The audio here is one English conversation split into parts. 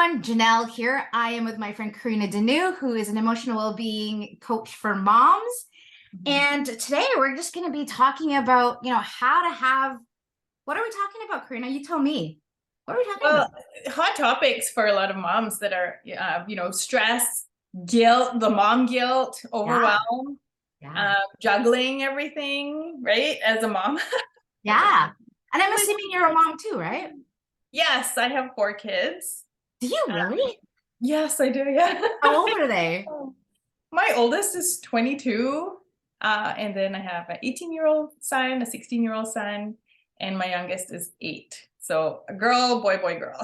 everyone, Jeanell here. I am with my friend Kaurina Danu, who is an emotional well-being coach for moms. And today we're just going to be talking about, how to have, what are we talking about, Kaurina? You tell me. What are we talking about? Hot topics for a lot of moms that are, stress, guilt, the mom guilt, overwhelm, juggling everything, right? As a mom. Yeah. And I'm assuming you're a mom too, right? Yes, I have 4 kids. Do you really? Yes, I do. Yeah. How old are they? My oldest is 22. And then I have an 18-year-old son, a 16-year-old son, and my youngest is 8. So a girl, boy, boy, girl.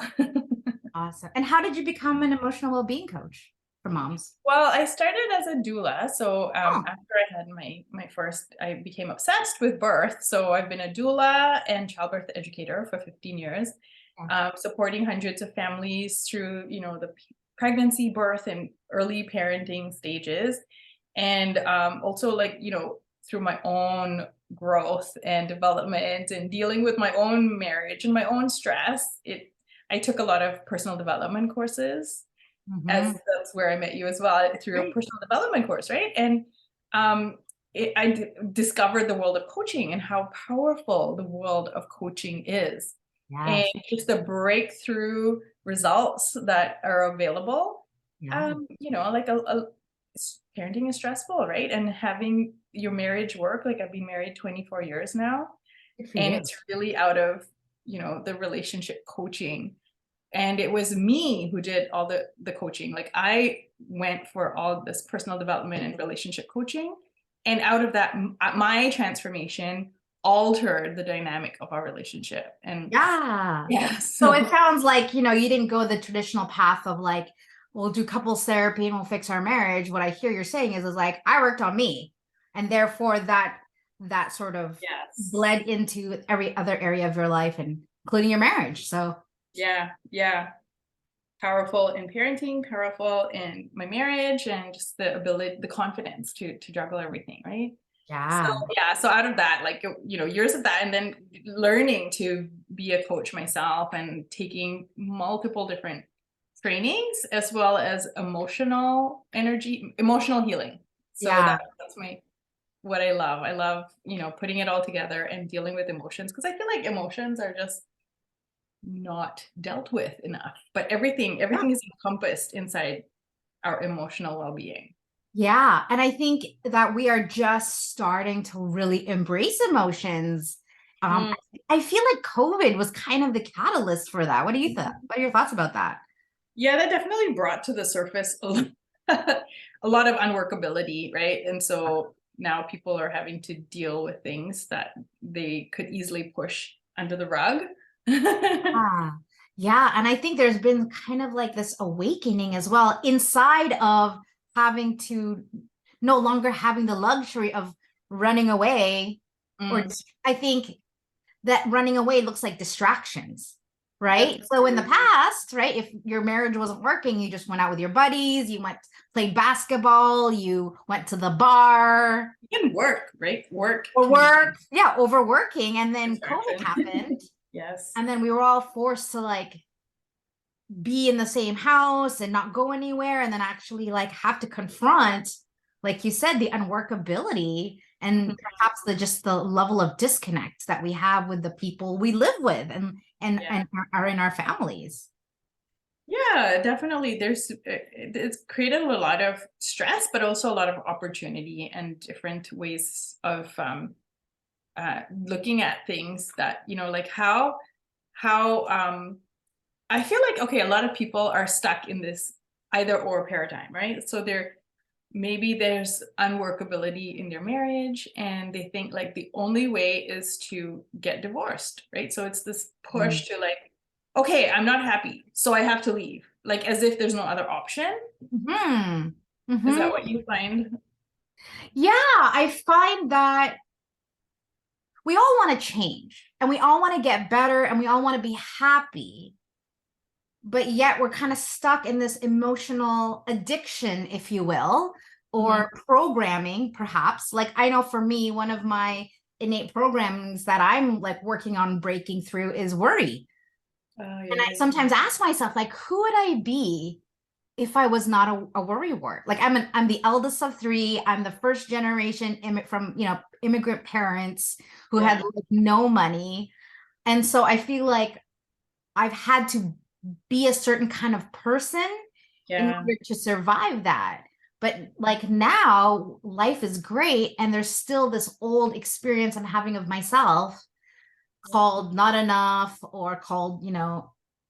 Awesome. And how did you become an emotional well-being coach for moms? Well, I started as a doula. So after I had my first, I became obsessed with birth. So I've been a doula and childbirth educator for 15 years, supporting hundreds of families through, the pregnancy, birth, and early parenting stages. And also through my own growth and development and dealing with my own marriage and my own stress, I took a lot of personal development courses. As that's where I met you as well, through a personal development course, right? And I discovered the world of coaching and how powerful the world of coaching is. And just the breakthrough results that are available. Parenting is stressful, right? And having your marriage work, like I've been married 24 years now, and it's really out of, the relationship coaching. And it was me who did all the coaching. Like I went for all this personal development and relationship coaching. And out of that, my transformation altered the dynamic of our relationship. And so it sounds like, you didn't go the traditional path of like, we'll do couples therapy and we'll fix our marriage. What I hear you're saying is like, I worked on me. And therefore that sort of bled into every other area of your life, and including your marriage. So yeah. Powerful in parenting, powerful in my marriage, and just the ability, the confidence to juggle everything, right? So out of that, years of that, and then learning to be a coach myself and taking multiple different trainings, as well as emotional healing. So that's what I love. I love, putting it all together and dealing with emotions, because I feel like emotions are just not dealt with enough, but everything is encompassed inside our emotional well-being. And I think that we are just starting to really embrace emotions. I feel like COVID was kind of the catalyst for that. What do you think? What are your thoughts about that? That definitely brought to the surface a lot of unworkability, right? And so now people are having to deal with things that they could easily push under the rug. And I think there's been kind of like this awakening as well, inside of having to no longer having the luxury of running away. Or I think that running away looks like distractions, right? So in the past, right, if your marriage wasn't working, you just went out with your buddies, you played basketball, you went to the bar. You can work, right? Overworking. And then COVID happened. And then we were all forced to be in the same house and not go anywhere, and then actually have to confront, like you said, the unworkability and perhaps the level of disconnect that we have with the people we live with and are in our families. Definitely. It's created a lot of stress, but also a lot of opportunity and different ways of looking at things that, how I feel like, a lot of people are stuck in this either or paradigm, right? So maybe there's unworkability in their marriage, and they think the only way is to get divorced, right? So it's this push to okay, I'm not happy, so I have to leave, as if there's no other option. Is that what you find? I find that we all want to change, and we all want to get better, and we all want to be happy. But yet we're kind of stuck in this emotional addiction, if you will, or programming, perhaps. I know for me, one of my innate programmings that I'm working on breaking through is worry. Oh, And I yeah. sometimes ask myself, like, who would I be if I was not a worrywart? Like I'm the eldest of three. I'm the first generation from, immigrant parents who had Yeah. like no money. And so I feel like I've had to be a certain kind of person in Yeah. order to survive that. But like now, life is great, and there's still this old experience I'm having of myself called not enough, or called, I'm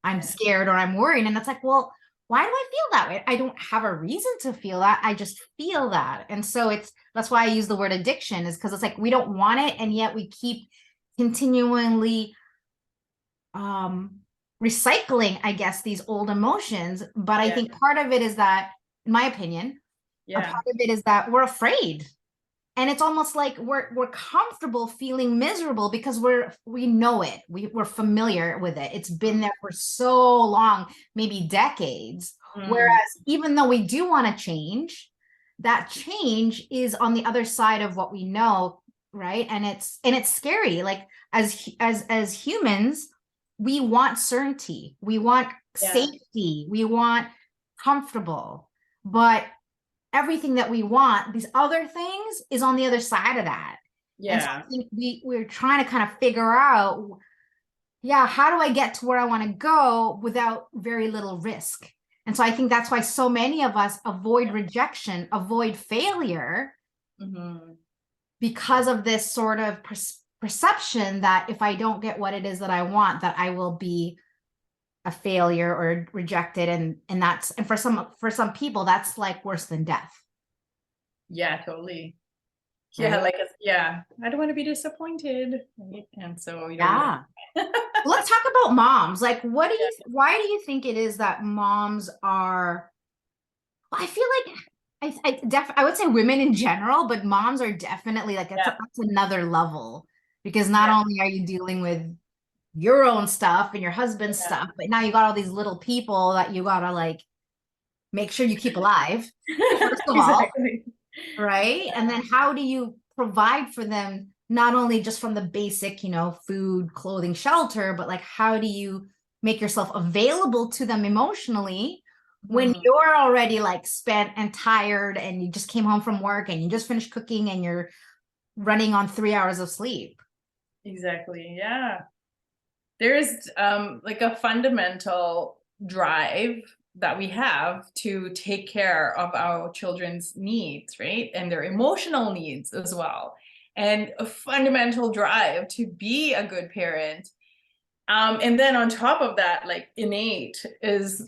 Yeah. scared or I'm worried. And it's like, well, why do I feel that way? I don't have a reason to feel that. I just feel that. And so that's why I use the word addiction, is because it's like we don't want it, and yet we keep continually um recycling, I guess, these old emotions. But I Yeah. think part of it is that, in my opinion, a Yeah. part of it is that we're afraid. And it's almost like we're comfortable feeling miserable because we know it. We're familiar with it. It's been there for so long, maybe decades. Mm. Whereas even though we do want to change, that change is on the other side of what we know, right? And it's scary. Like as humans, we want certainty. We want Yeah. safety. We want comfortable. But everything that we want, these other things, is on the other side of that. And so Yeah. I think we're trying to kind of figure out, yeah, how do I get to where I want to go without very little risk? And so I think that's why so many of us avoid rejection, avoid failure, Hmm. because of this sort of perception that if I don't get what it is that I want, that I will be a failure or rejected. And for some people, that's like worse than death. Yeah, totally. Yeah, Right. like, yeah, I don't want to be disappointed. Right? And so you don't want Yeah. to. Let's talk about moms. Like, why do you think it is that moms are, well, I feel like I would say women in general, but moms are definitely like, Yeah. that's another level, because not Yeah. only are you dealing with your own stuff and your husband's Yeah. stuff, but now you got all these little people that you gotta like make sure you keep alive, first of all. Exactly. Right? And then how do you provide for them, not only just from the basic, food, clothing, shelter, but like how do you make yourself available to them emotionally when Mhm. you're already like spent and tired, and you just came home from work and you just finished cooking and you're running on 3 hours of sleep? Exactly. Yeah. There's like a fundamental drive that we have to take care of our children's needs, right? And their emotional needs as well. And a fundamental drive to be a good parent. And then on top of that, like innate is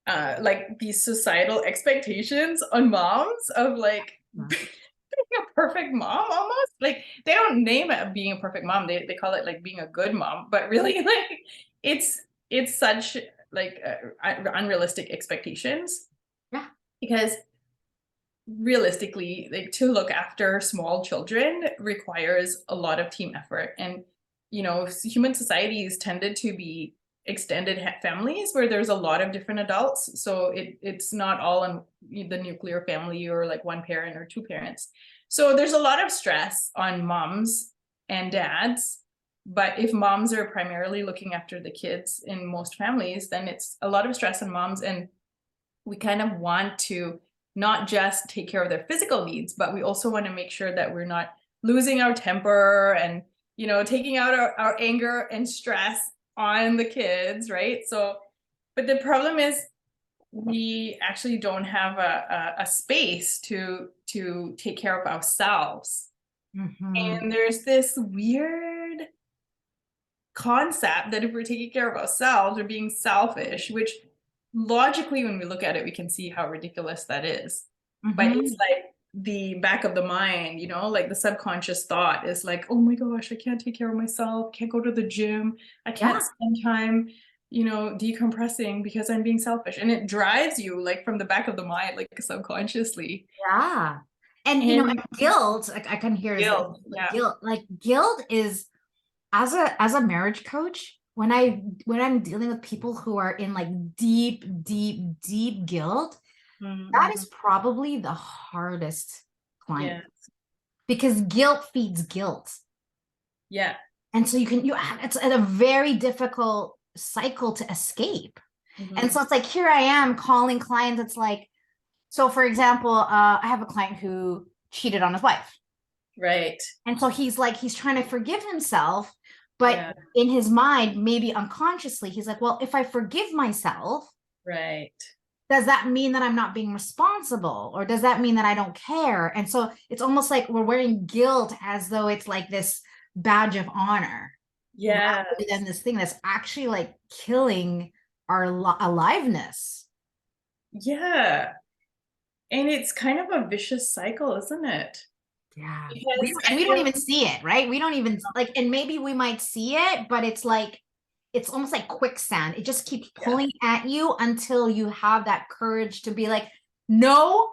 like these societal expectations on moms of like being a perfect mom almost. Like they don't name it being a perfect mom. They call it like being a good mom, but really like it's it's such like unrealistic expectations Yeah. because realistically, like to look after small children requires a lot of team effort. And human societies tended to be extended families where there's a lot of different adults, so it's not all in the nuclear family or like one parent or two parents. So there's a lot of stress on moms and dads. But if moms are primarily looking after the kids in most families, then it's a lot of stress on moms. And we kind of want to not just take care of their physical needs, but we also want to make sure that we're not losing our temper and, taking out our anger and stress on the kids, right? So, but the problem is we actually don't have a space to take care of ourselves. Mhm. And there's this weird concept that if we're taking care of ourselves, we're being selfish, which logically, when we look at it, we can see how ridiculous that is. But it's Mhm. like the back of the mind, like the subconscious thought is like, oh my gosh, I can't take care of myself, can't go to the gym, I can't Yeah. spend time, decompressing because I'm being selfish. And it drives you like from the back of the mind, like subconsciously. Yeah. And And and guilt, like I can hear is like guilt, yeah. guilt is, as a marriage coach, when I'm dealing with people who are in like deep, deep, deep guilt, that Mm-hmm. is probably the hardest client, Yeah. because guilt feeds guilt. Yeah. And so it's a very difficult cycle to escape. Mm-hmm. And so it's like, here I am calling clients. It's like, so for example, I have a client who cheated on his wife. Right. And so he's like, he's trying to forgive himself, but Yeah. in his mind, maybe unconsciously, he's like, well, if I forgive myself, Right. does that mean that I'm not being responsible? Or does that mean that I don't care? And so it's almost like we're wearing guilt as though it's like this badge of honor. Yeah. Rather than this thing that's actually like killing our aliveness. Yeah. And it's kind of a vicious cycle, isn't it? Yeah. Because And I we don't feel even see it, right? We don't even like, and maybe we might see it, but it's like, it's almost like quicksand. It just keeps pulling at you until you have that courage to be like, no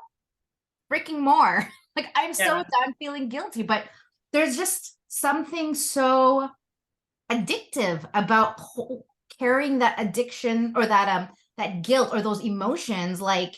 freaking more. Like, I'm so done feeling guilty, but there's just something so addictive about carrying that addiction or that guilt or those emotions like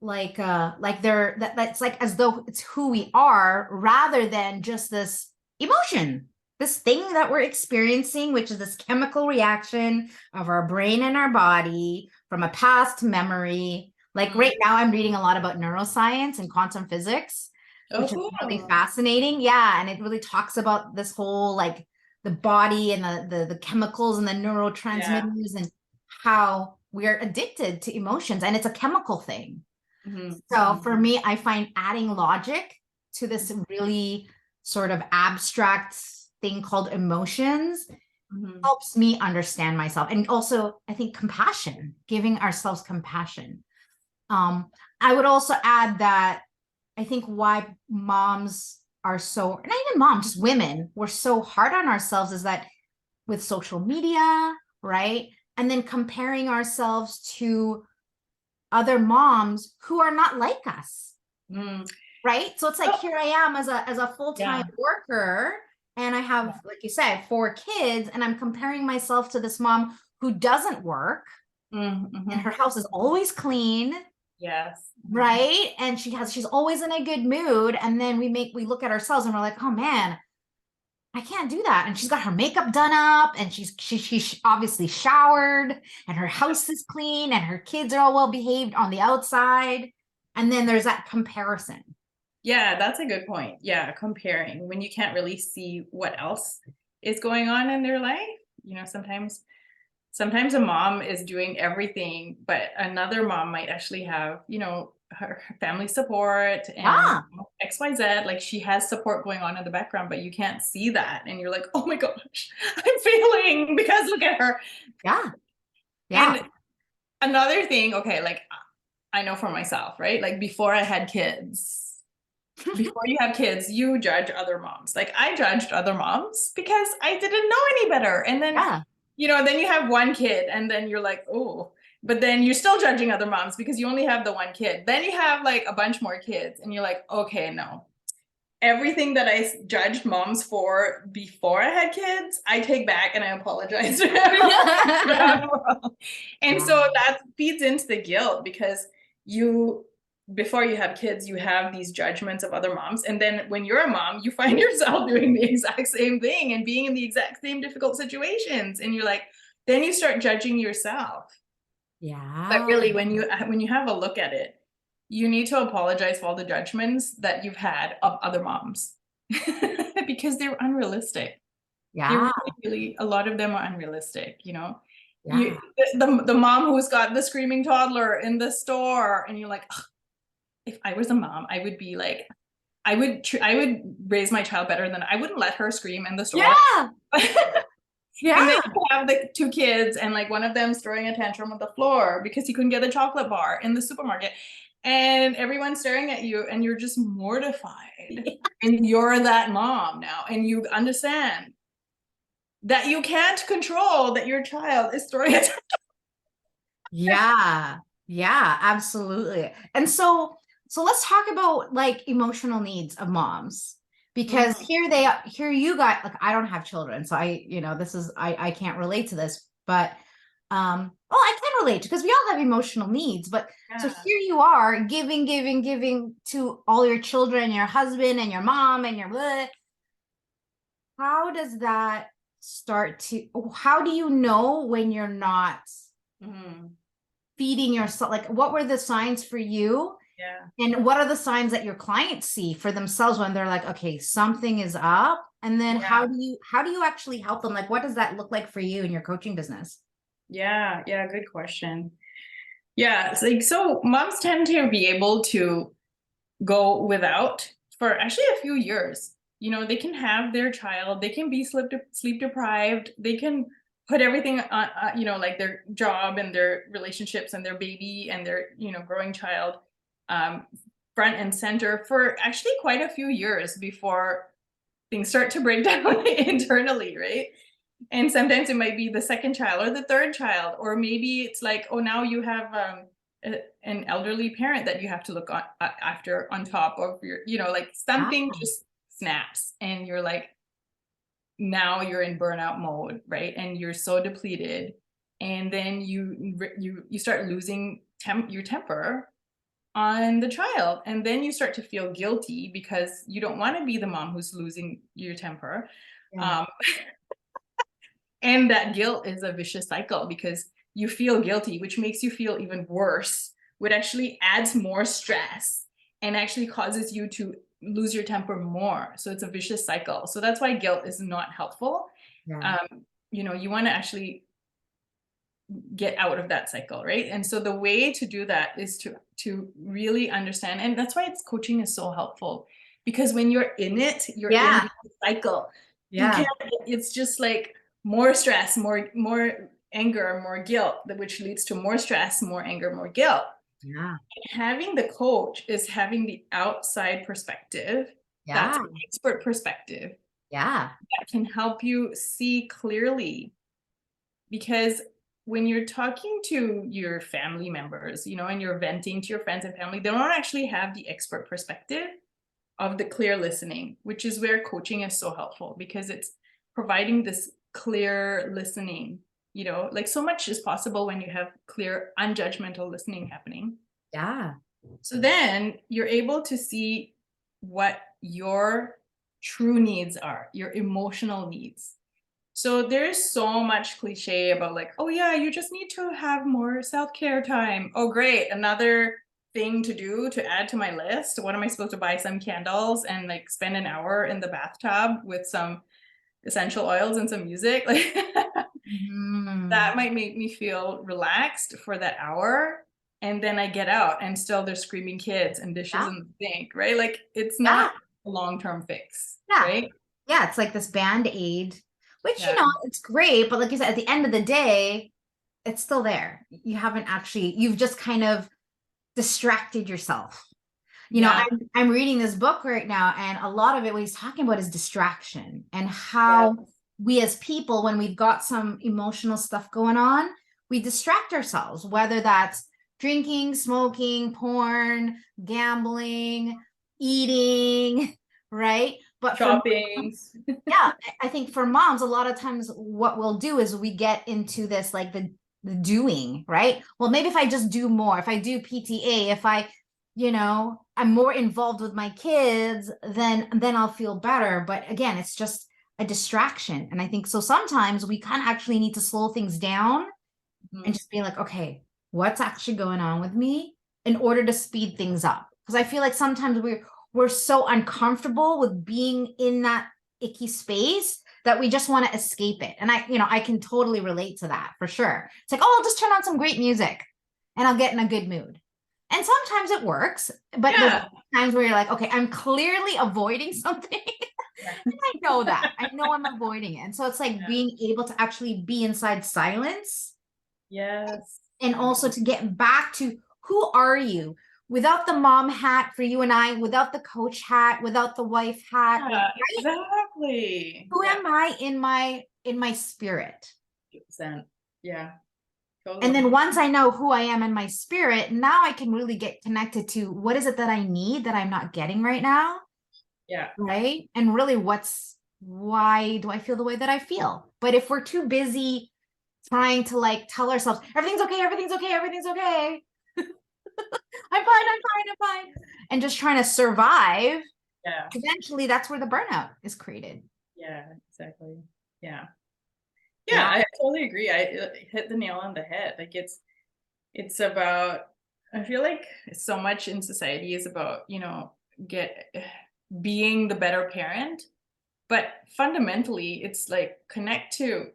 they're that's like as though it's who we are rather than just this emotion, this thing that we're experiencing, which is this chemical reaction of our brain and our body from a past memory. Like right now I'm reading a lot about neuroscience and quantum physics, which is really fascinating. Yeah, and it really talks about this whole like the body and the chemicals and the neurotransmitters and how we're addicted to emotions, and it's a chemical thing. So for me, I find adding logic to this really sort of abstract thing called emotions helps me understand myself. And also, I think compassion, giving ourselves compassion. I would also add that I think why moms are so, not even moms, just women, we're so hard on ourselves is that with social media, right? And then comparing ourselves to other moms who are not like us. Right. So it's like, here I am as a full-time worker, and I have, like you said, 4 kids, and I'm comparing myself to this mom who doesn't work and her house is always clean. Yes. Right. And she's always in a good mood. And then we look at ourselves and we're like, oh man, I can't do that. And she's got her makeup done up, and she's obviously showered, and her house is clean, and her kids are all well behaved on the outside. And then there's that comparison. Yeah, that's a good point. Yeah, comparing when you can't really see what else is going on in their life. You know, sometimes a mom is doing everything, but another mom might actually have, you know, her family support and XYZ. Like she has support going on in the background, but you can't see that. And you're like, oh my gosh, I'm failing because look at her. Yeah. And another thing, okay, like I know for myself, right? Like before I had kids, before you have kids, you judge other moms. Like I judged other moms because I didn't know any better. And then, you know, then you have one kid and then you're like, oh, but then you're still judging other moms because you only have the one kid. Then you have like a bunch more kids and you're like, okay, no. Everything that I judged moms for before I had kids, I take back and I apologize to everyone. And so that feeds into the guilt because before you have kids, you have these judgments of other moms. And then when you're a mom, you find yourself doing the exact same thing and being in the exact same difficult situations. And you're like, then you start judging yourself. Yeah. But really, when you have a look at it, you need to apologize for all the judgments that you've had of other moms because they're unrealistic. Yeah. Really, a lot of them are unrealistic, you know? Yeah. The mom who's got the screaming toddler in the store and you're like, if I was a mom, I would be like, I would raise my child better than I wouldn't let her scream in the store. Yeah. Yeah. And then you have the 2 kids and like one of them's throwing a tantrum on the floor because he couldn't get a chocolate bar in the supermarket. And everyone's staring at you and you're just mortified. And you're that mom now. And you understand that you can't control that your child is throwing a tantrum. Yeah. Yeah, absolutely. And so let's talk about like emotional needs of moms, because here you got, like, I don't have children, so I can't relate to this, but well, I can relate because we all have emotional needs, but so here you are giving to all your children, your husband and your mom and your blah. How does that start to, how do you know when you're not feeding yourself? Like, what were the signs for you? Yeah. And what are the signs that your clients see for themselves when they're like, okay, something is up? And then how do you actually help them? Like, what does that look like for you in your coaching business? Yeah. Yeah. Good question. Yeah. It's like, so moms tend to be able to go without for actually a few years. You know, they can have their child, they can be sleep deprived, they can put everything on, you know, like their job and their relationships and their baby and their, you know, growing child, um, front and center for actually quite a few years before things start to break down internally, right? And sometimes it might be the second child or the third child, or maybe it's like, oh, now you have an elderly parent that you have to look on, after on top of your, you know, like something just snaps and you're like, now you're in burnout mode, right? And you're so depleted. And then you start losing your temper on the child. And then you start to feel guilty because you don't want to be the mom who's losing your temper. Yeah. And that guilt is a vicious cycle because you feel guilty, which makes you feel even worse, which actually adds more stress and actually causes you to lose your temper more. So it's a vicious cycle. So that's why guilt is not helpful. Yeah. You know, you want to actually get out of that cycle, right? And so the way to do that is to really understand, and that's why coaching is so helpful, because when you're in it, you're in the cycle. You can't, it's just like more stress, more anger, more guilt, which leads to more stress, more anger, more guilt. Yeah. Having the coach is having the outside perspective. That's an expert perspective. Yeah. That can help you see clearly, because when you're talking to your family members, you know, and you're venting to your friends and family, they don't actually have the expert perspective of the clear listening, which is where coaching is so helpful, because it's providing this clear listening. You know, like so much is possible when you have clear, unjudgmental listening happening. Yeah. So then you're able to see what your true needs are, your emotional needs. So there's so much cliche about like, oh yeah, you just need to have more self-care time. Oh great, another thing to do to add to my list. What am I supposed to buy? Some candles and like spend an hour in the bathtub with some essential oils and some music? Like that might make me feel relaxed for that hour. And then I get out and still there's screaming kids and dishes in the sink, right? Like it's not a long-term fix, right? Yeah, it's like this band-aid, which, you know, it's great, but like you said, at the end of the day, it's still there. You haven't actually, you've just kind of distracted yourself. You know, I'm reading this book right now, and a lot of it, what he's talking about is distraction and how we as people, when we've got some emotional stuff going on, we distract ourselves, whether that's drinking, smoking, porn, gambling, eating, right? But shopping. Yeah, I think for moms, a lot of times what we'll do is we get into this like the doing, right? Well, maybe if I just do more, if I do PTA, if I, you know, I'm more involved with my kids, then I'll feel better. But again, it's just a distraction. And I think so sometimes we kind of actually need to slow things down and just be like, okay, what's actually going on with me in order to speed things up? Because I feel like sometimes we're so uncomfortable with being in that icky space that we just want to escape it. And I, you know, I can totally relate to that for sure. It's like, oh, I'll just turn on some great music and I'll get in a good mood. And sometimes it works, but there's times where you're like, okay, I'm clearly avoiding something. I know that. I know I'm avoiding it. And so it's like being able to actually be inside silence. Yes. And also to get back to who are you without the mom hat for you and I, without the coach hat, without the wife hat. Yeah, right? exactly. Who am I in my spirit? 100%. Yeah. Totally. And then once I know who I am in my spirit, now I can really get connected to what is it that I need that I'm not getting right now. Yeah. Right. And really why do I feel the way that I feel? But if we're too busy trying to like tell ourselves everything's okay, everything's okay, everything's okay. I'm fine. And just trying to survive. Yeah. Eventually that's where the burnout is created. Yeah, exactly. Yeah. Yeah, I totally agree. I hit the nail on the head. Like it's about, I feel like so much in society is about, get being the better parent, but fundamentally it's like connect to,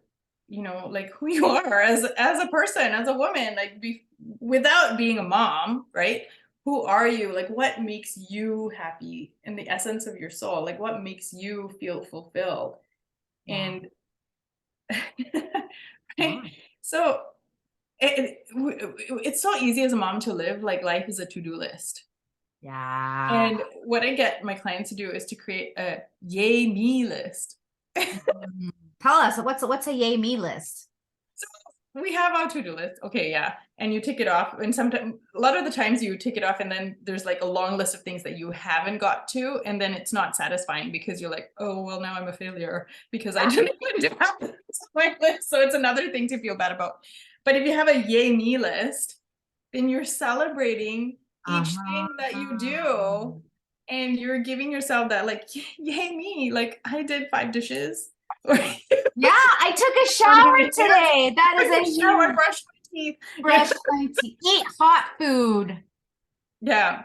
like who you are as a person, as a woman, like without being a mom, right? Who are you? Like what makes you happy in the essence of your soul? Like what makes you feel fulfilled? Yeah. And Yeah. right? So it's so easy as a mom to live like life is a to-do list. Yeah. And what I get my clients to do is to create a yay me list. Mhm. Tell us what's a yay me list? So we have our to-do list. Okay, yeah. And you tick it off. And sometimes a lot of the times you tick it off and then there's like a long list of things that you haven't got to. And then it's not satisfying because you're like, oh, well, now I'm a failure because I didn't even do my list. So it's another thing to feel bad about. But if you have a yay me list, then you're celebrating each Uh-huh. thing that you do and you're giving yourself that like yay me, like I did 5 dishes. Yeah, I took a Laundry, shower today. That is took a a shower, huge brushed my teeth. Yeah. brush my teeth. Eat hot food. Yeah.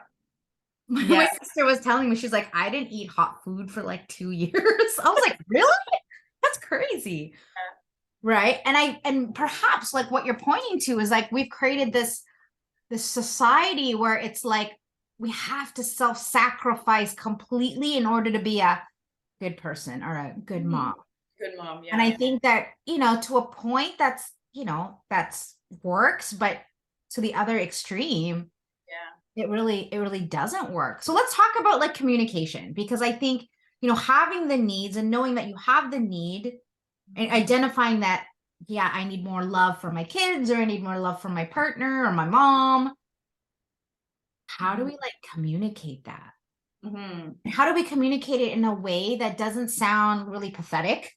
My Yes. sister was telling me, she's like, I didn't eat hot food for like 2 years. I was like, really? That's crazy. Right. And perhaps like what you're pointing to is like we've created this society where it's like we have to self-sacrifice completely in order to be a good person or a good Mhm. mom. Good mom. And I Yeah. think that, to a point that's works, but to the other extreme, Yeah. it really doesn't work. So let's talk about like communication, because I think, having the needs and knowing that you have the need and identifying that, yeah, I need more love for my kids, or I need more love from my partner or my mom. How do Mhm. we like communicate that? Mhm. How do we communicate it in a way that doesn't sound really pathetic,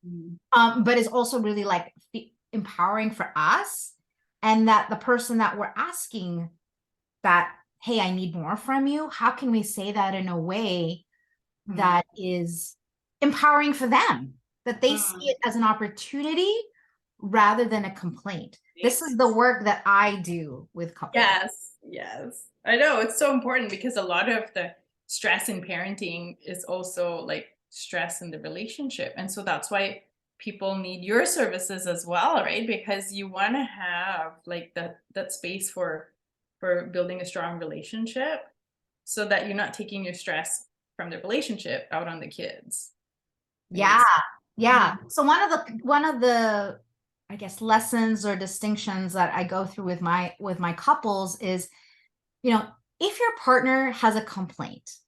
Mhm. but is also really like empowering for us, and that the person that we're asking that, hey, I need more from you, how can we say that in a way Mhm. that is empowering for them, that they see Mhm. it as an opportunity rather than a complaint? This is the work that I do with couples. Yes, yes. I know it's so important because a lot of the stress in parenting is also like stress in the relationship. And so that's why people need your services as well, right? Because you want to have like that space for building a strong relationship so that you're not taking your stress from the relationship out on the kids, right? Yeah. Yeah. Mhm. So one of the I guess lessons or distinctions that I go through with my couples is, if your partner has a complaint,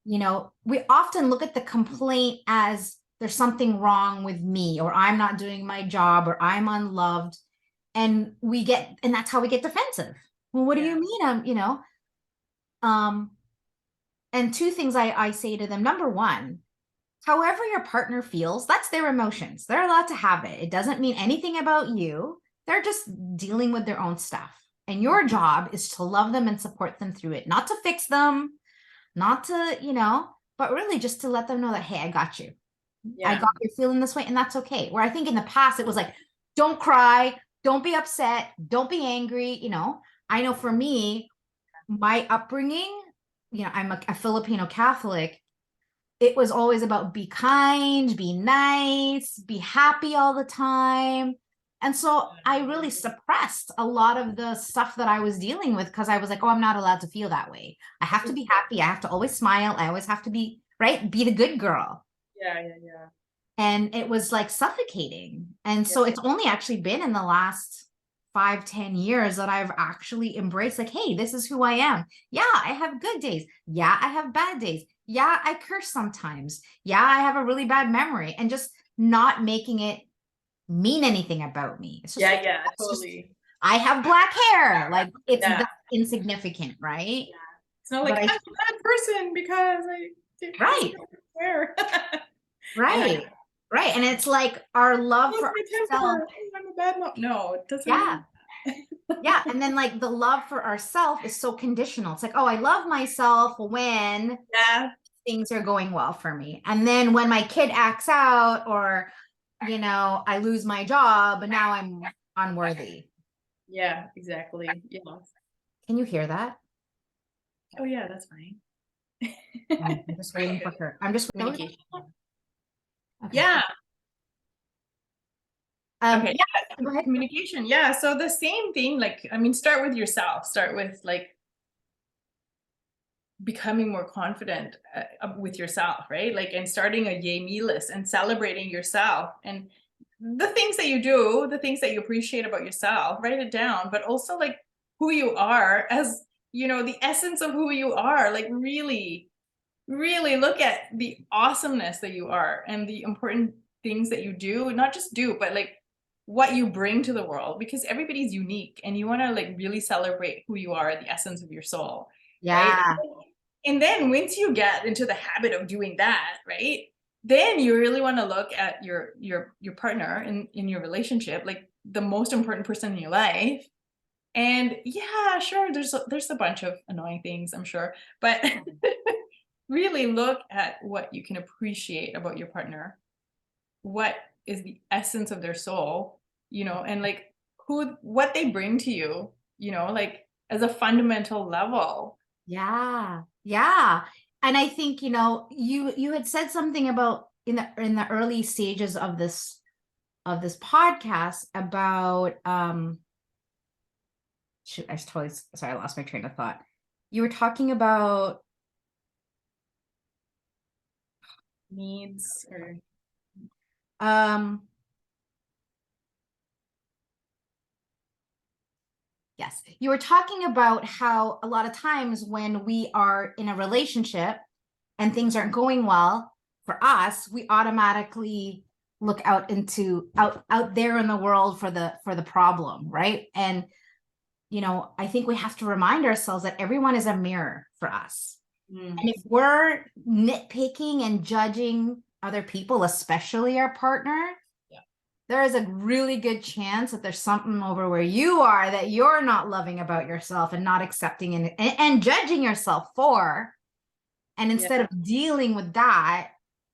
we often look at the complaint as there's something wrong with me, or I'm not doing my job, or I'm unloved. And that's how we get defensive. Well, what do Yeah. you mean? Um, and two things I say to them. Number one, however your partner feels, that's their emotions. They're allowed to have it. It doesn't mean anything about you. They're just dealing with their own stuff. And your job is to love them and support them through it, not to fix them, not to, but really just to let them know that, hey, I got you. I Yeah. got you feeling this way, and that's okay. Where I think in the past it was like, don't cry, don't be upset, don't be angry. I know for me, my upbringing, I'm a Filipino Catholic. It was always about be kind, be nice, be happy all the time. And so I really suppressed a lot of the stuff that I was dealing with, because I was like, oh, I'm not allowed to feel that way. I have to be happy. I have to always smile. I always have to be, right, be the good girl. Yeah, yeah, yeah. And it was like suffocating. And so it's only actually been in the last 5-10 years that I've actually embraced, like, hey, this is who I am. Yeah, I have good days. Yeah, I have bad days. Yeah, I curse sometimes. Yeah, I have a really bad memory. And just not making it mean anything about me. It's just Yeah, like, yeah, that's just, totally. I have black hair. Like, it's Yeah. that insignificant, right? Yeah. It's not But like I, I'm a bad person because I did right, swear. And I right, right. And it's like our love lost for my ourselves. temper. Oh, I'm a bad mom. No, it doesn't Yeah. mean. Yeah. And then like the love for ourselves is so conditional. It's like, oh, I love myself when Yeah. things are going well for me. And then when my kid acts out, or you know, I lose my job and now I'm unworthy. Yeah, exactly. Yeah. Can you hear that? Oh yeah, that's fine. I'm just waiting for her. I'm just Communication. okay. Yeah. Okay. Yeah, go ahead. Communication. Yeah. So the same thing, like, I mean, start with yourself. Start with like becoming more confident with yourself, right? Like, and starting a yay me list and celebrating yourself and the things that you do, the things that you appreciate about yourself, write it down, but also like who you are as, you know, the essence of who you are, like really, really look at the awesomeness that you are and the important things that you do, not just do, but like what you bring to the world, because everybody's unique and you want to like really celebrate who you are, the essence of your soul, right? Yeah. And then once you get into the habit of doing that, right? Then you really want to look at your partner in your relationship, like the most important person in your life. And yeah, sure, there's a bunch of annoying things, I'm sure, but really look at what you can appreciate about your partner. What is the essence of their soul, you know, and like what they bring to you, you know, like as a fundamental level. Yeah. Yeah. And I think, you know, you had said something about in the early stages of this podcast about shoot, I totally sorry, I lost my train of thought. You were talking about Needs or um yes, you were talking about how a lot of times when we are in a relationship and things aren't going well for us, we automatically look out there in the world for the problem, right? And you know, I think we have to remind ourselves that everyone is a mirror for us. And if we're nitpicking and judging other people, especially our partner, there is a really good chance that there's something over where you are that you're not loving about yourself and not accepting and judging yourself for. And instead of dealing with that,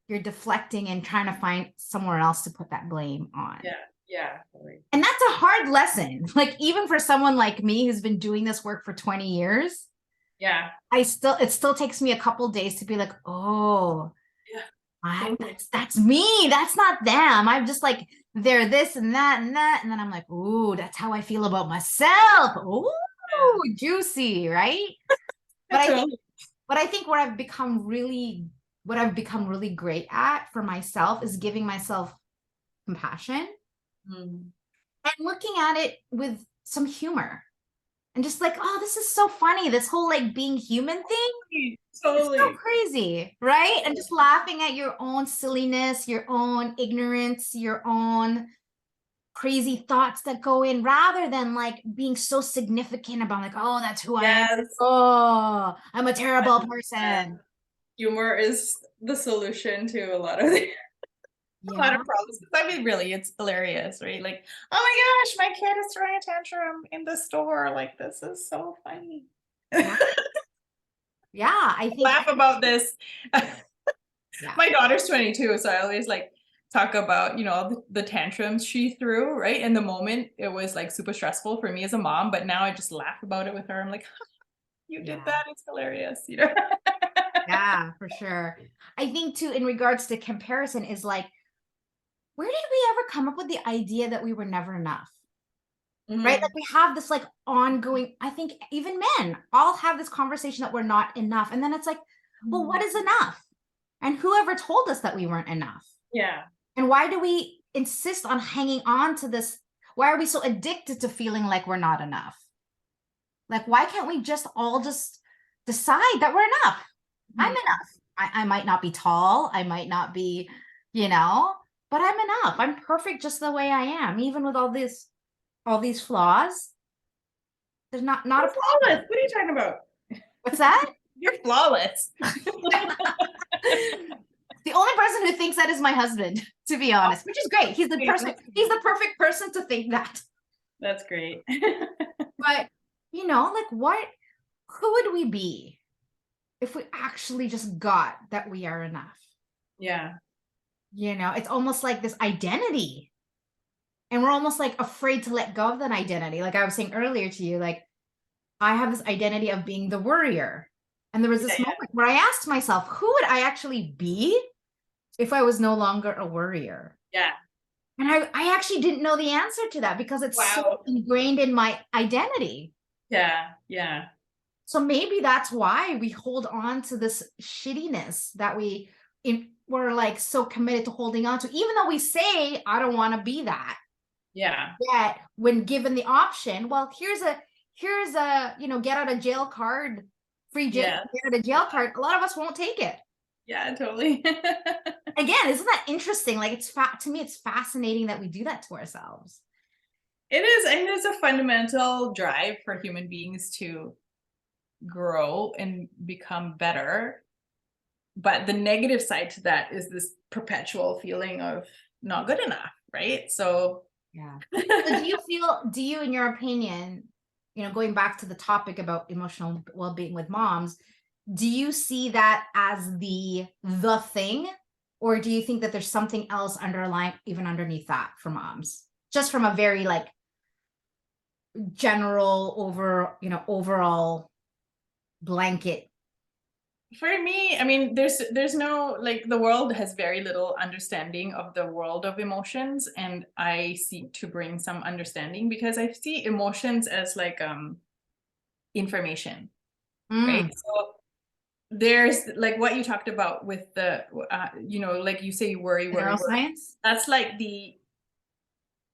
you're deflecting and trying to find somewhere else to put that blame on. Yeah. And that's a hard lesson. Like even for someone like me who's been doing this work for 20 years, Yeah. it still takes me a couple days to be like, oh, Yeah. that's me. That's not them. I'm just like, they're this and that and that. And then I'm like, ooh, that's how I feel about myself. Ooh, juicy, right? But I think what I've become really great at for myself is giving myself compassion and looking at it with some humor and just like, oh, this is so funny. This whole like being human thing. Totally. It's so crazy, right? And just laughing at your own silliness, your own ignorance, your own crazy thoughts that go in rather than like being so significant about like, oh, that's who I am. Oh, I'm a terrible person. Humor is the solution to a lot of a lot of problems. I mean, really, it's hilarious, right? Like, oh my gosh, my kid is throwing a tantrum in the store. Like, this is so funny. Yeah, I think laugh about this. Yeah. My daughter's 22, so I always like talk about, you know, the tantrums she threw, right? In the moment, it was like super stressful for me as a mom, but now I just laugh about it with her. I'm like, you did that. It's hilarious, you know? Yeah, for sure. I think too, in regards to comparison, is like, where did we ever come up with the idea that we were never enough? Right? Like we have this like ongoing, I think even men all have this conversation that we're not enough. And then it's like, well, what is enough? And whoever told us that we weren't enough? Yeah. And why do we insist on hanging on to this? Why are we so addicted to feeling like we're not enough? Like, why can't we just all just decide that we're enough? I'm enough. I might not be tall. I might not be, you know, but I'm enough. I'm perfect just the way I am, even with all these flaws. There's not You're a problem. flawless. What are you talking about? What's that? You're flawless. The only person who thinks that is my husband, to be honest, which is great. He's the perfect person to think that. That's great. But you know, like who would we be if we actually just got that we are enough? Yeah. It's almost like this identity. And we're almost like afraid to let go of that identity. Like I was saying earlier to you, like I have this identity of being the worrier. And there was Yeah, this moment where I asked myself, who would I actually be if I was no longer a worrier? yeah. And I actually didn't know the answer to that because it's so Wow. ingrained in my identity. Yeah, yeah, So maybe that's why we hold on to this shittiness that we're like so committed to holding on to, even though we say, I don't want to be that. yeah, Yet when given the option, well, here's a, get out of jail card, yeah, get out of jail card. A lot of us won't take it. yeah, totally. Again, isn't that interesting? Like to me, it's fascinating that we do that to ourselves. It is, I mean, it's a fundamental drive for human beings to grow and become better. But the negative side to that is this perpetual feeling of not good enough, right? So, Yeah. So do you, in your opinion, going back to the topic about emotional well-being with moms, do you see that as the thing, or do you think that there's something else underlying, even underneath that for moms? Just from a very like general overall blanket. for me, I mean, there's no, like, the world has very little understanding of the world of emotions, and I seek to bring some understanding because I see emotions as like information, right? Mm, So there's like what you talked about with the like you say, worry. neuroscience? That's like the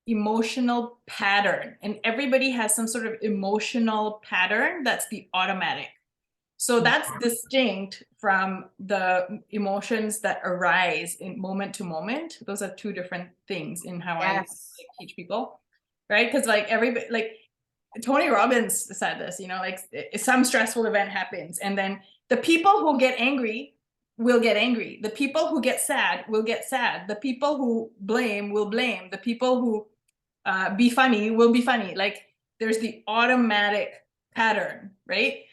emotional pattern, and everybody has some sort of emotional pattern that's the automatic. So that's distinct from the emotions that arise in moment to moment. Those are two different things in how I Yes. like teach people, right? Because like everybody, like Tony Robbins said this, like some stressful event happens, and then the people who get angry will get angry. The people who get sad will get sad. The people who blame will blame. The people who be funny will be funny. Like there's the automatic pattern, right?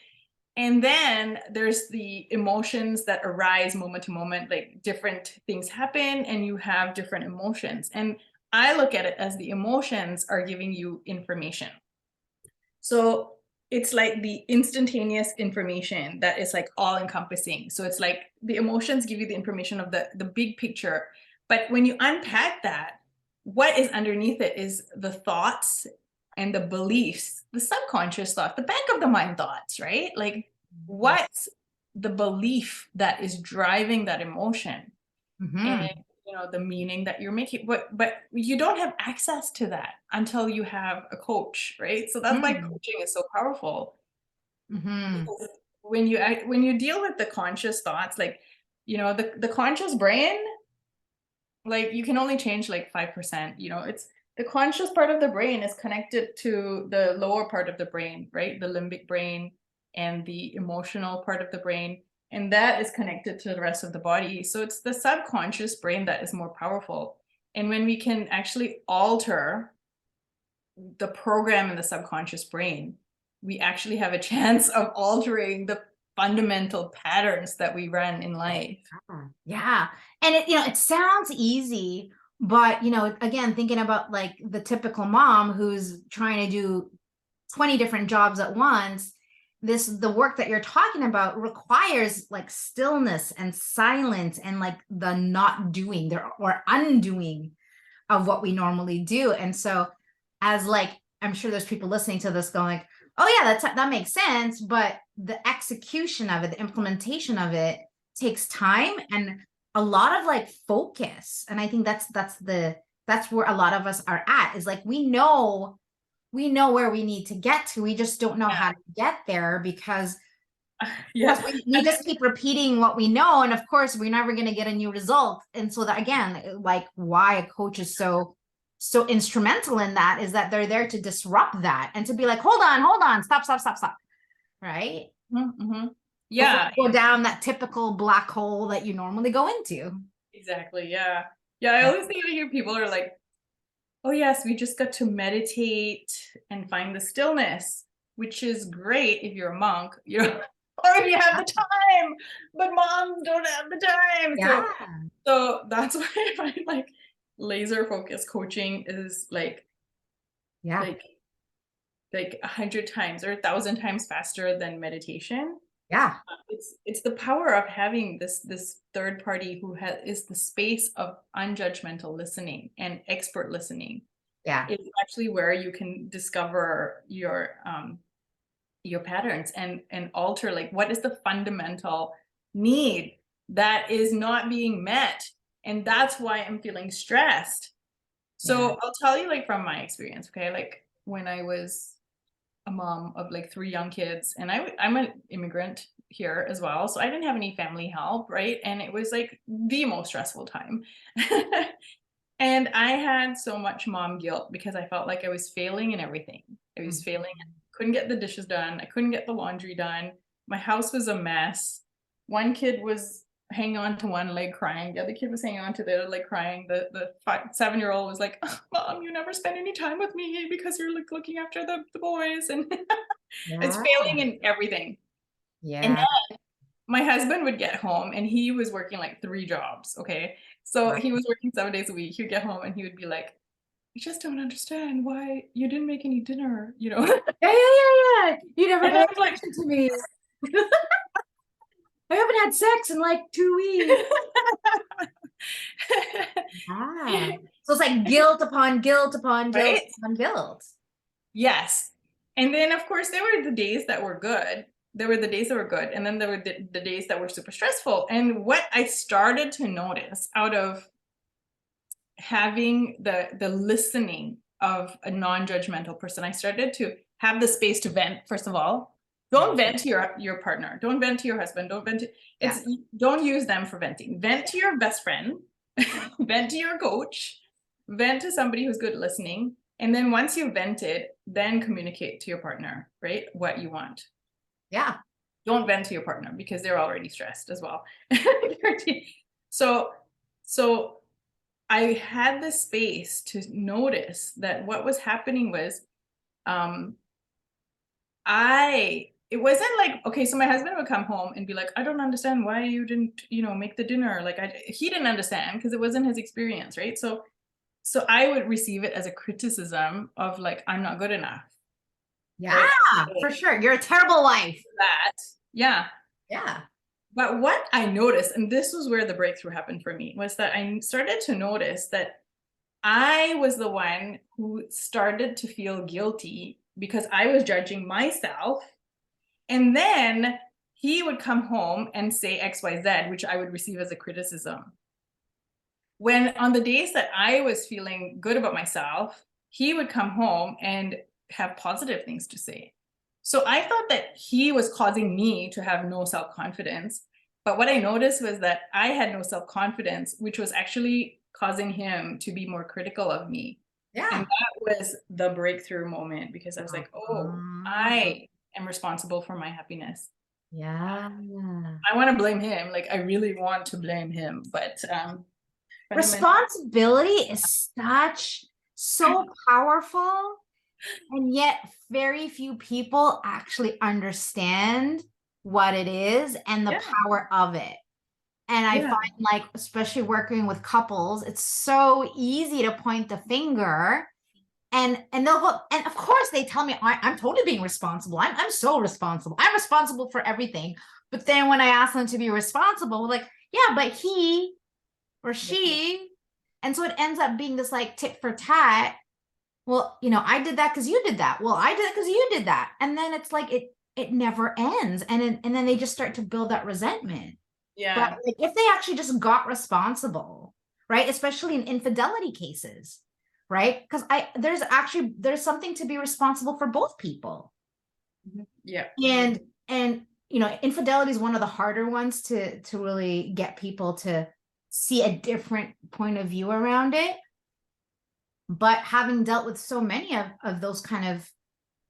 And then there's the emotions that arise moment to moment, like different things happen and you have different emotions. And I look at it as the emotions are giving you information. So it's like the instantaneous information that is like all encompassing. So it's like the emotions give you the information of the big picture. But when you unpack that, what is underneath it is the thoughts and the beliefs, the subconscious thoughts, the back of the mind thoughts, right? Like what's the belief that is driving that emotion? And Mm-hmm. the meaning that you're making, but you don't have access to that until you have a coach, right? So that's why coaching is so powerful, Mm-hmm. because when you deal with the conscious thoughts, like the conscious brain, like you can only change like 5%. It's the conscious part of the brain is connected to the lower part of the brain, right? The limbic brain and the emotional part of the brain, and that is connected to the rest of the body. So it's the subconscious brain that is more powerful. And when we can actually alter the program in the subconscious brain, we actually have a chance of altering the fundamental patterns that we run in life. Yeah. And it sounds easy, but again, thinking about like the typical mom who's trying to do 20 different jobs at once, the work that you're talking about requires like stillness and silence and like the not doing there or undoing of what we normally do. And so as like I'm sure there's people listening to this going like, oh yeah, that makes sense, but the execution of it, the implementation of it takes time and a lot of like focus. And I think that's where a lot of us are at, is like we know where we need to get to. We just don't know Yeah. how to get there because Yeah. we just keep repeating what we know. And of course, we're never going to get a new result. And so that, again, like why a coach is so instrumental in that is that they're there to disrupt that and to be like, hold on, stop. Right. Mm-hmm. Before Yeah. you go down that typical black hole that you normally go into. Exactly. Yeah. Yeah. I always think I hear people are like, oh, yes, we just got to meditate and find the stillness, which is great if you're a monk, or if you have the time, but moms don't have the time. Yeah. So that's why I find like laser focus coaching is Yeah. like 100 times or 1,000 times faster than meditation. Yeah. It's the power of having this third party who is the space of unjudgmental listening and expert listening. Yeah. Is actually where you can discover your patterns and alter, like, what is the fundamental need that is not being met, and that's why I'm feeling stressed. So I'll tell you, like, from my experience, okay? Like, when I was a mom of like 3 young kids, and I'm an immigrant here as well, so I didn't have any family help, right? And it was like the most stressful time. And I had so much mom guilt because I felt like I was failing in everything. I was failing. I couldn't get the dishes done. I couldn't get the laundry done. My house was a mess. One kid was hanging on to one leg crying. The other kid was hanging on to the other leg crying. The 7-year-old was like, "Oh, Mom, you never spend any time with me because you're like looking after the boys." And it's Yeah. failing in everything. And Yeah. my husband would get home and he was working like 3 jobs, okay? So Right. he was working 7 days a week. He would get home and he would be like, "I just don't understand why you didn't make any dinner," you know? Yeah, yeah, yeah. You never And I paid was like, attention to me. I haven't had sex in like 2 weeks. Ah. So it's like guilt upon guilt upon guilt right? upon guilt. Yes. And then, of course, there were the days that were good. There were the days that were good, and then there were the days that were super stressful. And what I started to notice out of having the listening of a non-judgmental person, I started to have the space to vent. First of all, don't vent to your partner, don't vent to your husband, don't vent to Yeah. don't use them for venting. Vent to your best friend, vent to your coach, vent to somebody who's good at listening. And then once you've vented, then communicate to your partner, right, what you want. Yeah. Don't vent to your partner because they're already stressed as well. So I had the space to notice that what was happening was, um, it wasn't like, okay, so my husband would come home and be like, "I don't understand why you didn't, make the dinner." Like, he didn't understand because it wasn't his experience, right? So I would receive it as a criticism of like, I'm not good enough, Yeah, right? for sure. You're a terrible wife. That, yeah. Yeah. But what I noticed, and this was where the breakthrough happened for me, was that I started to notice that I was the one who started to feel guilty because I was judging myself. And then he would come home and say XYZ, which I would receive as a criticism. When on the days that I was feeling good about myself, he would come home and have positive things to say. So I thought that he was causing me to have no self-confidence. But what I noticed was that I had no self-confidence, which was actually causing him to be more critical of me. And Yeah. that was the breakthrough moment because I was like, oh, Uh-huh. I am responsible for my happiness. Yeah. I want to blame him. Like, I really want to blame him. But fundamentally, Responsibility is so powerful, and yet very few people actually understand what it is and the yeah, power of it. And I yeah, find, like, especially working with couples, it's so easy to point the finger, and they'll go, and of course they tell me I'm totally being responsible. I'm so responsible. I'm responsible for everything. But then when I ask them to be responsible, like, yeah, but he or she, and so it ends up being this like tit for tat. Well, I did that because you did that. Well, I did it because you did that. And then it's like it never ends. And then they just start to build that resentment. But yeah. like, if they actually just got responsible, right? Especially in infidelity cases, right? Because there's something to be responsible for both people. Yeah. And infidelity is one of the harder ones to really get people to see a different point of view around it. But having dealt with so many of those kind of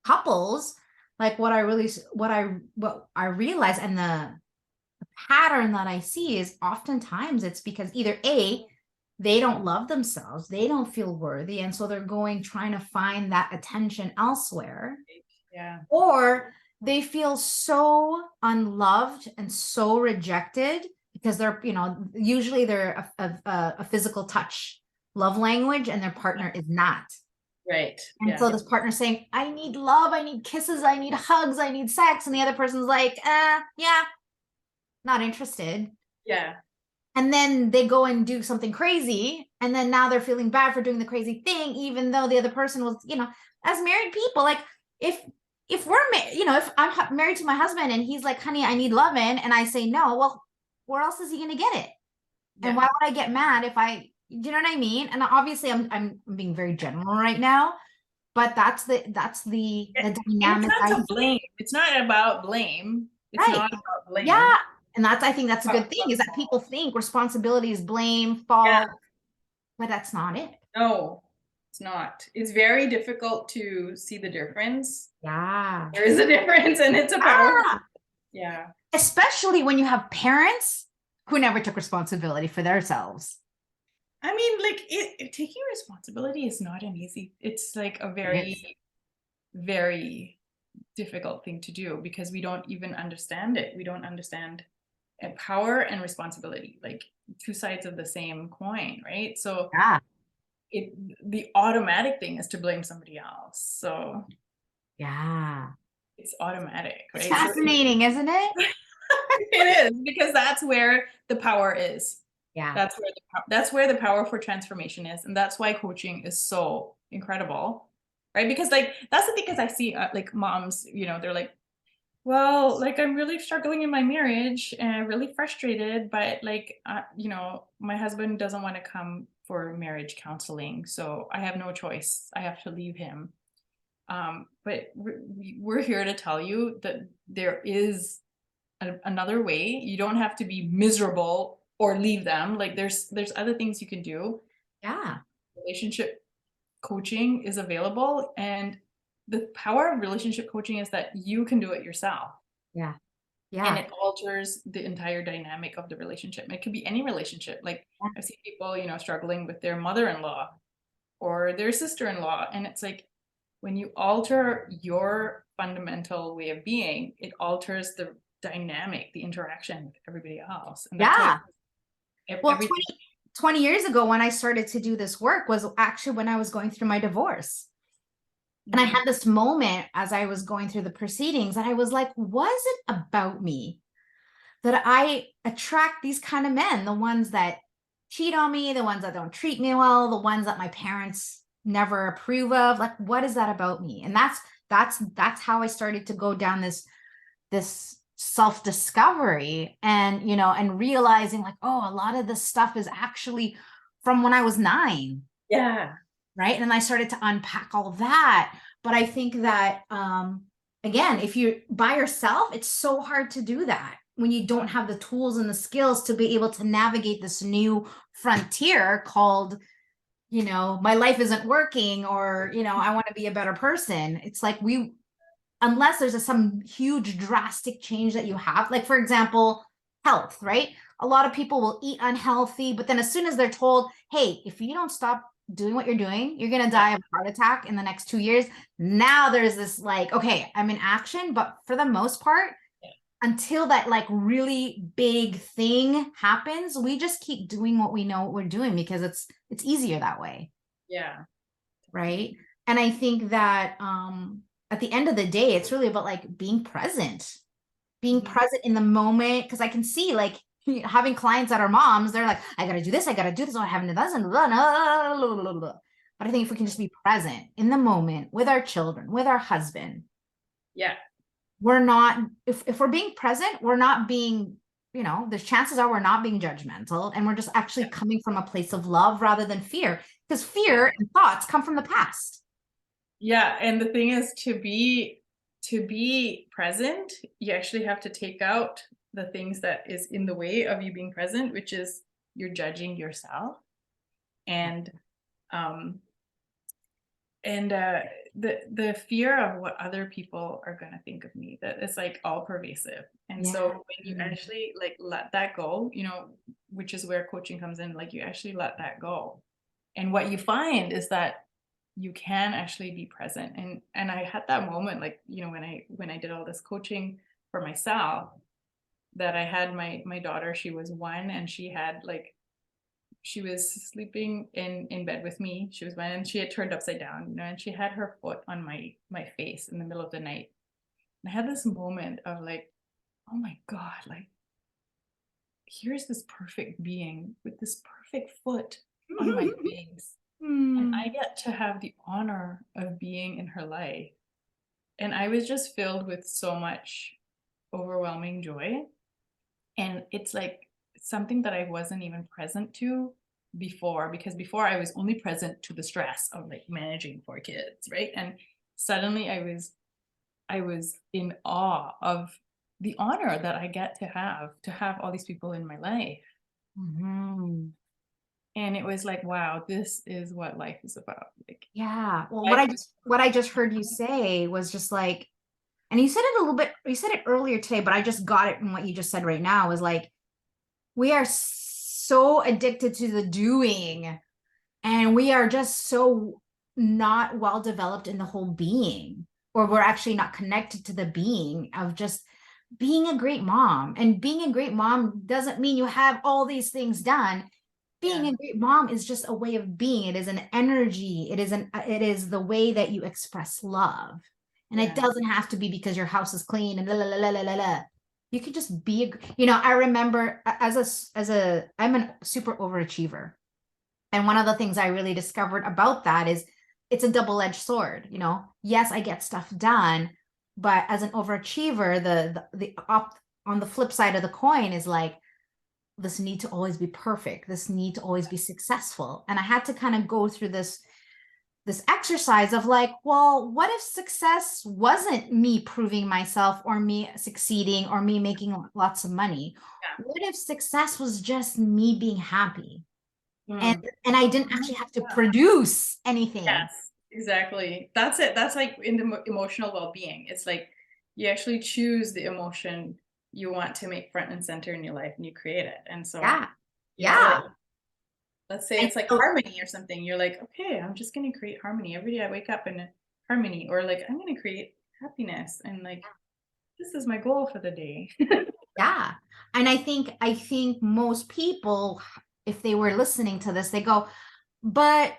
couples, like what I realize, and the pattern that I see is oftentimes it's because either A, they don't love themselves, they don't feel worthy, and so they're trying to find that attention elsewhere. Yeah. Or they feel so unloved and so rejected because they're, usually they're a physical touch love language and their partner is not. Right. And Yeah. so this partner's saying, I need love, I need kisses, I need hugs, I need sex. And the other person's like, yeah, not interested. Yeah. And then they go and do something crazy. And then now they're feeling bad for doing the crazy thing, even though the other person was, as married people, like if we're, if I'm married to my husband and he's like, honey, I need loving, and I say no, well, where else is he going to get it? And why would I get mad if do you know what I mean? And obviously I'm being very general right now, but that's the dynamic. It's not to blame. It's not about blame. It's Right. not about blame. Yeah. And I think that's a good thing, is that people think responsibility is blame, fault, but that's not it. No, it's not. It's very difficult to see the difference. Yeah. There is a difference, and it's a powerful. Yeah. Especially when you have parents who never took responsibility for themselves. I mean, like taking responsibility is not an easy. It's like a very, very difficult thing to do because we don't even understand it. We don't understand power and responsibility, like two sides of the same coin, right? So the automatic thing is to blame somebody else. So it's automatic, right? It's fascinating, isn't it? It is, because that's where the power is. Yeah. That's where the power for transformation is, and that's why coaching is so incredible, right? Because like that's the thing, because I see like moms, they're like, well, like I'm really struggling in my marriage and I'm really frustrated, but like my husband doesn't want to come for marriage counseling, so I have no choice. I have to leave him. But we're here to tell you that there is another way. You don't have to be miserable or leave them. Like there's other things you can do. Yeah. Relationship coaching is available, and the power of relationship coaching is that you can do it yourself. Yeah. And it alters the entire dynamic of the relationship. It could be any relationship. Like I've seen people, struggling with their mother-in-law or their sister-in-law, and it's like when you alter your fundamental way of being, it alters the dynamic, the interaction with everybody else. And that's well, 20 years ago when I started to do this work was actually when I was going through my divorce. And I had this moment as I was going through the proceedings, and I was like, was it about me that I attract these kind of men, the ones that cheat on me, the ones that don't treat me well, the ones that my parents never approve of? Like, what is that about me? And that's how I started to go down this self-discovery, and and realizing like, oh, a lot of this stuff is actually from when I was 9. Yeah. Right. And I started to unpack all that. But I think that again, if you're by yourself, it's so hard to do that when you don't have the tools and the skills to be able to navigate this new frontier called, my life isn't working, or I want to be a better person. It's like unless there's some huge drastic change that you have, like for example, health, right? A lot of people will eat unhealthy, but then as soon as they're told, hey, if you don't stop doing what you're doing, you're going to die of a heart attack in the next 2 years. Now there's this like, okay, I'm in action, but for the most part, until that like really big thing happens, we just keep doing what we know what we're doing because it's easier that way. Yeah. Right. And I think that at the end of the day, it's really about like being present in the moment. Because I can see like having clients that are moms, they're like, I gotta do this, I haven't done this. But I think if we can just be present in the moment with our children, with our husband, we're not, if we're being present, we're not being, the chances are we're not being judgmental, and we're just actually coming from a place of love rather than fear, because fear and thoughts come from the past. Yeah. And the thing is, to be present, you actually have to take out the things that is in the way of you being present, which is you're judging yourself, and the fear of what other people are going to think of me, that is like all pervasive. And so when you actually like let that go, which is where coaching comes in, like you actually let that go, and what you find is that you can actually be present. And I had that moment, like, when I did all this coaching for myself, that I had my daughter, she was 1, and she was sleeping in bed with me. She was 1, and she had turned upside down, and she had her foot on my face in the middle of the night. And I had this moment of like, oh my God, like, here's this perfect being with this perfect foot on my face. And Hmm. I get to have the honor of being in her life. And I was just filled with so much overwhelming joy. And it's like something that I wasn't even present to before, because before I was only present to the stress of like managing 4 kids, right? And suddenly I was in awe of the honor that I get to have all these people in my life. Mhm. And it was like, wow, this is what life is about. Like, Yeah. Well, life what I just heard you say was just like, and you said it a little bit, you said it earlier today, but I just got it in what you just said right now, was like, we are so addicted to the doing, and we are just so not well developed in the whole being, or we're actually not connected to the being of just being a great mom. And being a great mom doesn't mean you have all these things done. Being yeah, a great mom is just a way of being. It is an energy. It is the way that you express love. And it yeah, doesn't have to be because your house is clean and la la la la la la. You could just be I remember I'm a super overachiever. And one of the things I really discovered about that is it's a double-edged sword. Yes, I get stuff done, but as an overachiever, on the flip side of the coin is like this need to always be perfect, this need to always be successful. And I had to kind of go through this exercise of like, well, what if success wasn't me proving myself or me succeeding or me making lots of money? yeah. What if success was just me being happy? and Mm. and I didn't actually have to produce anything. Yes, exactly. That's it. That's like in the emotional well-being. It's like you actually choose the emotion you want to make front and center in your life, and you create it. And so, Yeah. like, Yeah. let's say And it's like so, harmony or something. You're like, okay, I'm just going to create harmony every day. I wake up in harmony, or like I'm going to create happiness, and like this is my goal for the day. yeah. And I think most people, if they were listening to this, they go, but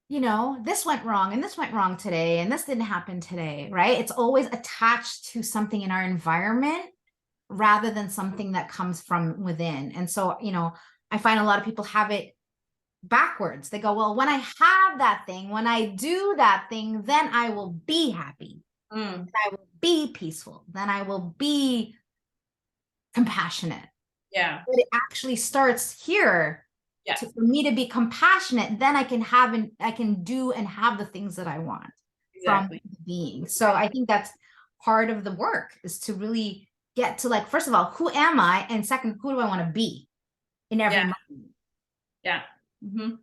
this went wrong and this went wrong today and this didn't happen today, right? It's always attached to something in our environment rather than something that comes from within. And so, I find a lot of people have it backwards. They go, well, when I have that thing, when I do that thing, then I will be happy. Mm, I will be peaceful. Then I will be compassionate. yeah, But it actually starts here. yes, For me to be compassionate, then I can have and I can do and have the things that I want from exactly. being. So I think that's part of the work, is to really get to, like, first of all, who am I? And second, who do I want to be in every Yeah, moment? yeah. Hmm.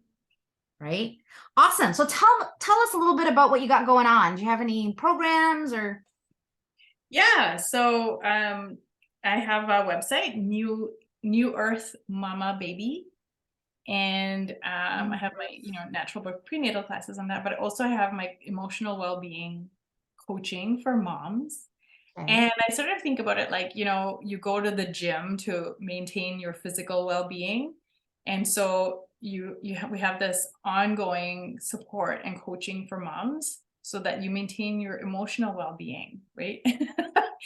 Right? Awesome. So tell us a little bit about what you got going on. Do you have any programs or? Yeah. So I have a website, New Earth Mama Baby. And I have my, natural birth prenatal classes on that, but also I have my emotional well-being coaching for moms. Okay. And I sort of think about it like, you go to the gym to maintain your physical well-being. And so we have this ongoing support and coaching for moms so that you maintain your emotional well-being, right?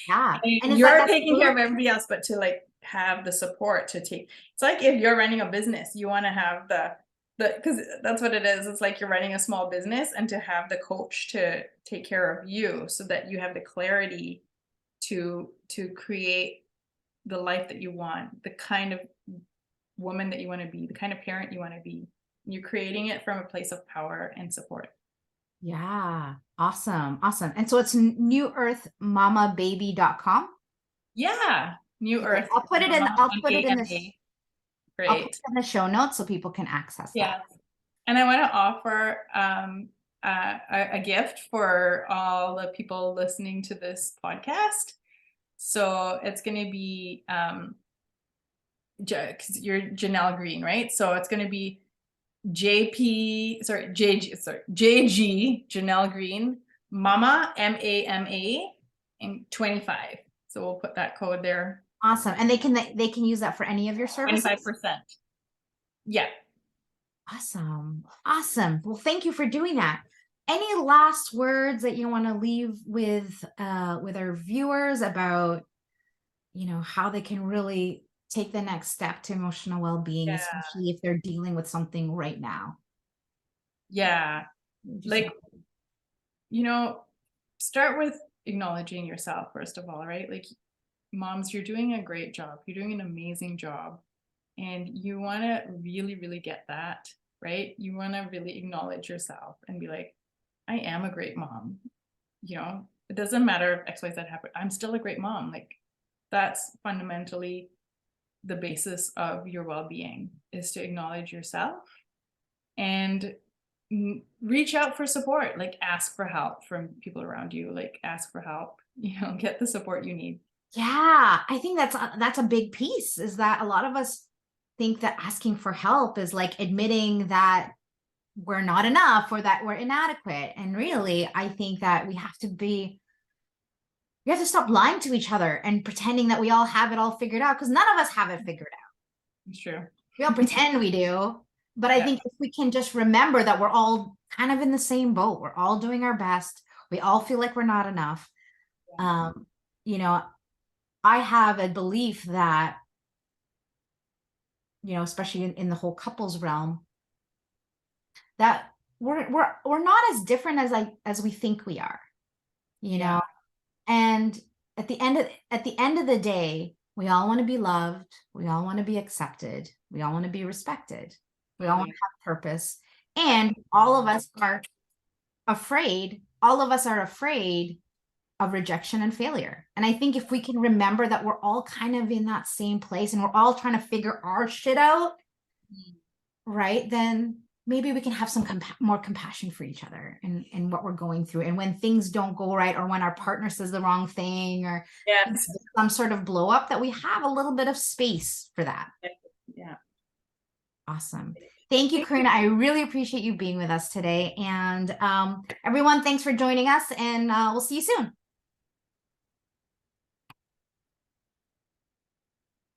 Yeah. And And is that you're that's taking care of everybody else, but to like have the support to take, it's like if you're running a business, you want to have the because that's what it is. It's like you're running a small business, and to have the coach to take care of you so that you have the clarity to create the life that you want, the kind of woman that you want to be, the kind of parent you want to be. You're creating it from a place of power and support. Yeah. Awesome. Awesome. And so it's newearthmamababy.com. Yeah, New Okay. Earth I'll put it in Mama, I'll put it in this MAMA. I'll put Great. it in the show notes so people can access that. Yeah. And I want to offer a gift for all the people listening to this podcast. So it's going to be, because you're Jeanell Greene, right? So it's going to be JG, Jeanell Greene, Mama, MAMA, and 25. So we'll put that code there. Awesome. And they can use that for any of your services? 25%. Yeah. Awesome. Awesome. Well, thank you for doing that. Any last words that you want to leave with our viewers about, you know, how they can really take the next step to emotional well-being, Yeah. especially if they're dealing with something right now? Yeah. Like, you know, start with acknowledging yourself, first of all, right? Like, moms, you're doing a great job. You're doing an amazing job. And you want to really, really get that, right? You want to really acknowledge yourself and be like, I am a great mom. You know, it doesn't matter if XYZ happened. I'm still a great mom. Like, that's fundamentally the basis of your well-being, is to acknowledge yourself and reach out for support. Like, ask for help from people around you. Like, ask for help, you know, get the support you need. Yeah, I think that's a big piece, is that a lot of us think that asking for help is like admitting that we're not enough or that we're inadequate. And really, I think that we have to stop lying to each other and pretending that we all have it all figured out, because none of us have it figured out. It's true. We all pretend we do. But I think if we can just remember that we're all kind of in the same boat, we're all doing our best, we all feel like we're not enough. You know, I have a belief that, you know, especially in the whole couples realm, that we're not as different as we think we are, you know. And at the end of the day, we all want to be loved, we all want to be accepted, we all want to be respected, we all want to have purpose, and all of us are afraid of rejection and failure. And I think if we can remember that we're all kind of in that same place and we're all trying to figure our shit out, right, then maybe we can have some more compassion for each other and what we're going through. And when things don't go right, or when our partner says the wrong thing, or some sort of blow up, that we have a little bit of space for that. Yeah. Awesome. Thank you, Kaurina. I really appreciate you being with us today. And everyone, thanks for joining us, and we'll see you soon.